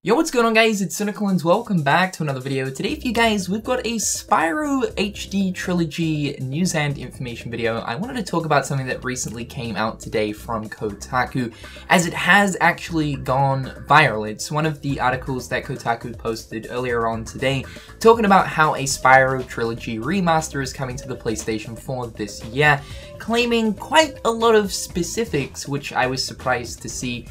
Yo, what's going on guys, it's Cynical and welcome back to another video. Today for you guys, we've got a Spyro HD Trilogy news and information video. I wanted to talk about something that recently came out today from Kotaku, as it has actually gone viral. It's one of the articles that Kotaku posted earlier on today, talking about how a Spyro Trilogy remaster is coming to the PlayStation 4 this year, claiming quite a lot of specifics, which I was surprised to see.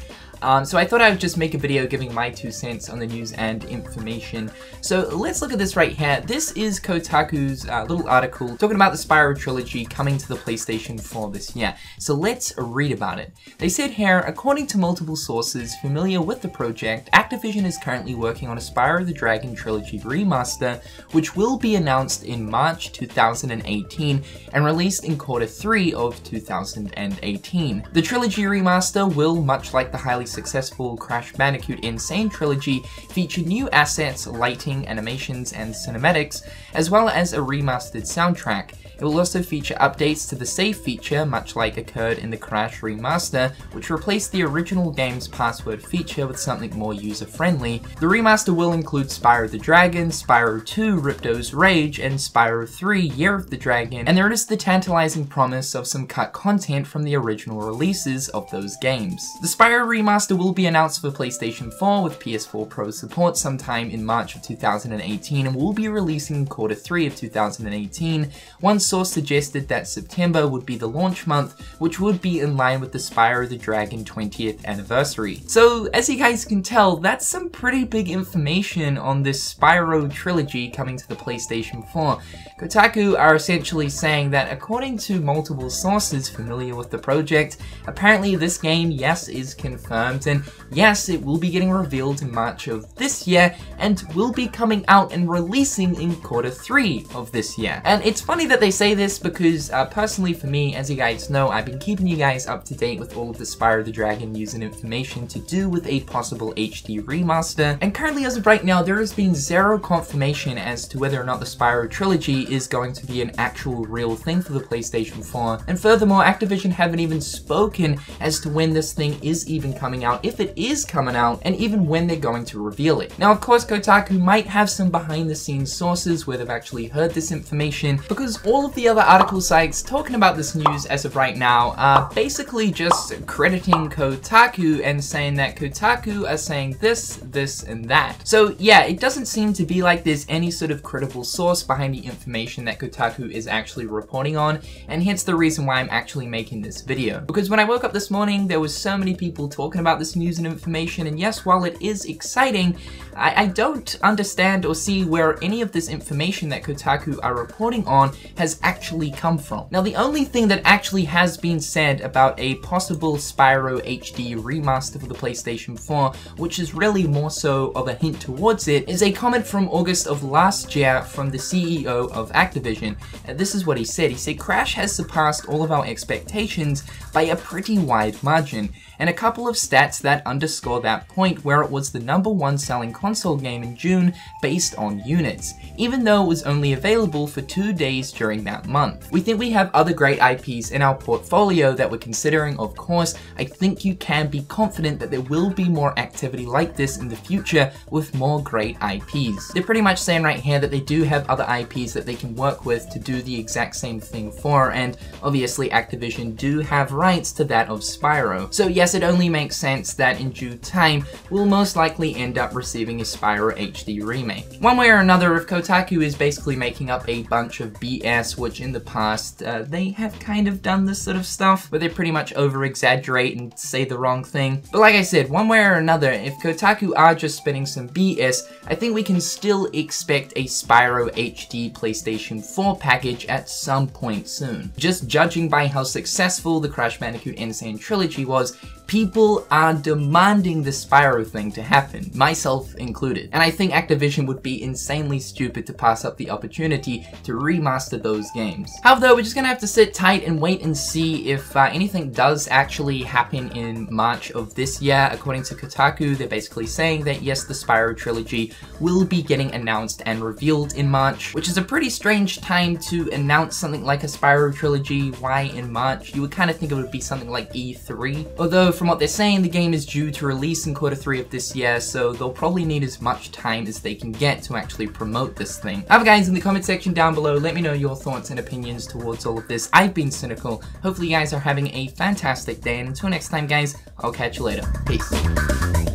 So I thought I would just make a video giving my 2 cents on the news and information. So let's look at this right here. This is Kotaku's little article talking about the Spyro Trilogy coming to the PlayStation 4 this year. So let's read about it. They said here, according to multiple sources familiar with the project, Activision is currently working on a Spyro the Dragon Trilogy remaster, which will be announced in March 2018 and released in Q3 of 2018. The Trilogy remaster will, much like the highly successful Crash Bandicoot N. Sane Trilogy, feature new assets, lighting, animations, and cinematics, as well as a remastered soundtrack. It will also feature updates to the save feature, much like occurred in the Crash Remaster, which replaced the original game's password feature with something more user-friendly. The remaster will include Spyro the Dragon, Spyro 2, Ripto's Rage, and Spyro 3, Year of the Dragon, and there is the tantalizing promise of some cut content from the original releases of those games. The Spyro Remaster will be announced for PlayStation 4 with PS4 Pro support sometime in March of 2018 and will be releasing in Q3 of 2018. One source suggested that September would be the launch month, which would be in line with the Spyro the Dragon 20th anniversary. So as you guys can tell, that's some pretty big information on this Spyro trilogy coming to the PlayStation 4. Kotaku are essentially saying that according to multiple sources familiar with the project, apparently this game, yes, is confirmed, and yes, it will be getting revealed in March of this year and will be coming out and releasing in Q3 of this year. And it's funny that they say this because personally for me, as you guys know, I've been keeping you guys up to date with all of the Spyro the Dragon news and information to do with a possible HD remaster, and currently as of right now there has been zero confirmation as to whether or not the Spyro trilogy is going to be an actual real thing for the PlayStation 4, and furthermore Activision haven't even spoken as to when this thing is even coming out, if it is coming out, and even when they're going to reveal it. Now of course Kotaku might have some behind the scenes sources where they've actually heard this information, because all of the other article sites talking about this news as of right now are basically just crediting Kotaku and saying that Kotaku are saying this, this, and that. So yeah, it doesn't seem to be like there's any sort of credible source behind the information that Kotaku is actually reporting on, and hence the reason why I'm actually making this video. Because when I woke up this morning, there was so many people talking about this news and information, and yes, while it is exciting, I don't understand or see where any of this information that Kotaku are reporting on has actually come from. Now the only thing that actually has been said about a possible Spyro HD remaster for the PlayStation 4, which is really more so of a hint towards it, is a comment from August of last year from the CEO of Activision. And this is what he said. He said, "Crash has surpassed all of our expectations by a pretty wide margin, and a couple of stats that underscore that point, where it was the #1 selling console game in June based on units, even though it was only available for 2 days during that month. We think we have other great IPs in our portfolio that we're considering, of course. I think you can be confident that there will be more activity like this in the future with more great IPs." They're pretty much saying right here that they do have other IPs that they can work with to do the exact same thing for, and obviously Activision do have rights to that of Spyro. So yes, it only makes sense that in due time, we'll most likely end up receiving a Spyro HD remake. One way or another, if Kotaku is basically making up a bunch of BS, which in the past, they have kind of done this sort of stuff, where they pretty much over-exaggerate and say the wrong thing. But like I said, one way or another, if Kotaku are just spinning some BS, I think we can still expect a Spyro HD PlayStation 4 package at some point soon. Just judging by how successful the Crash Bandicoot N. Sane Trilogy was, people are demanding the Spyro thing to happen, myself included. And I think Activision would be insanely stupid to pass up the opportunity to remaster those games. However, we're just gonna have to sit tight and wait and see if anything does actually happen in March of this year. According to Kotaku, they're basically saying that yes, the Spyro trilogy will be getting announced and revealed in March, which is a pretty strange time to announce something like a Spyro trilogy. Why in March? You would kind of think it would be something like E3. Although from what they're saying, the game is due to release in Q3 of this year, so they'll probably need as much time as they can get to actually promote this thing. However guys, in the comment section down below, let me know your thoughts and opinions towards all of this. I've been Cynical. Hopefully you guys are having a fantastic day, and until next time guys, I'll catch you later. Peace.